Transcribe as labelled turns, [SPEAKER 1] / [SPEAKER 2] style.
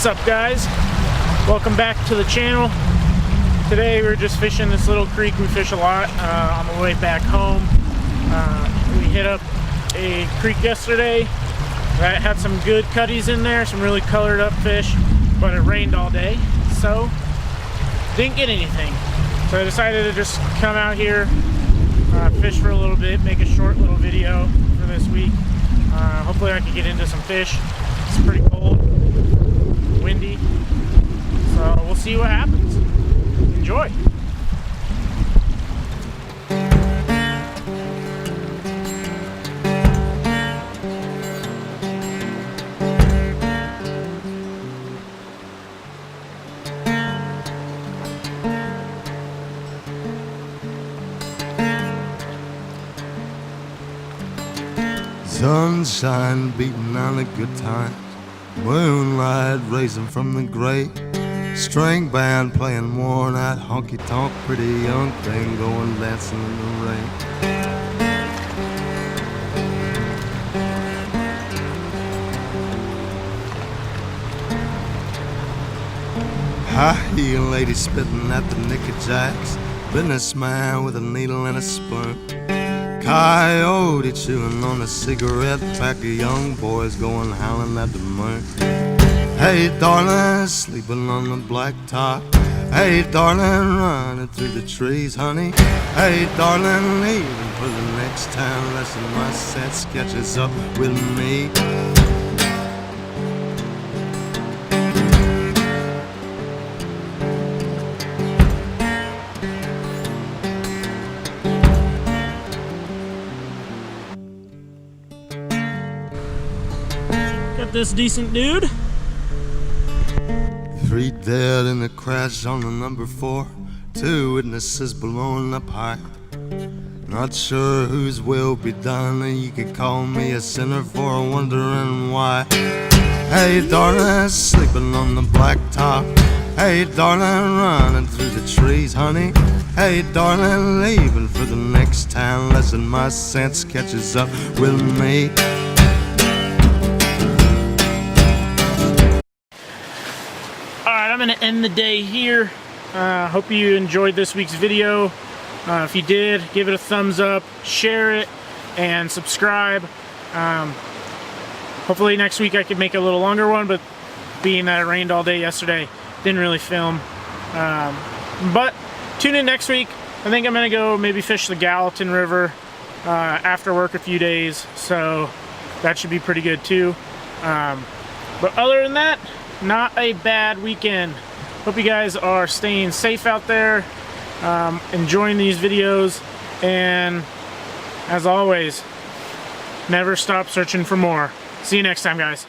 [SPEAKER 1] What's up, guys? Welcome back to the channel. Today we're just fishing this little creek we fish a lot on the way back home. We hit up a creek yesterday that had some good cutties in there, some really colored up fish, but it rained all day, so didn't get anything. So I decided to just come out here, fish for a little bit, make a short little video for this week. Hopefully I can get into some fish. It's pretty cold, windy, so we'll see what happens. Enjoy.
[SPEAKER 2] Sunshine beating on a good time, moonlight raising from the gray, string band playing worn out honky tonk, pretty young thing going dancing in the rain. High heel lady spitting at the knickerjacks, businessman with a needle and a spoon, coyote chewing on a cigarette pack of young boys going howling at the moon. Hey darling, sleeping on the blacktop. Hey darling, running through the trees, honey. Hey darling, leaving for the next town, lesson my sense catches up with me.
[SPEAKER 1] Got this decent dude.
[SPEAKER 2] 3 dead in the crash on the number 4. 2 witnesses blowing up high. Not sure whose will be done, and you could call me a sinner for wondering why. Hey darling, sleeping on the blacktop. Hey darling, running through the trees, honey. Hey darling, leaving for the next town, lesson my sense catches up with me.
[SPEAKER 1] Alright, I'm going to end the day here. Hope you enjoyed this week's video. If you did, give it a thumbs up, share it, and subscribe. Hopefully next week I could make a little longer one, but being that it rained all day yesterday, didn't really film. But tune in next week. I think I'm going to go maybe fish the Gallatin River after work a few days, so that should be pretty good too. But other than that, not a bad weekend. Hope you guys are staying safe out there, enjoying these videos, and as always, never stop searching for more. See you next time, guys.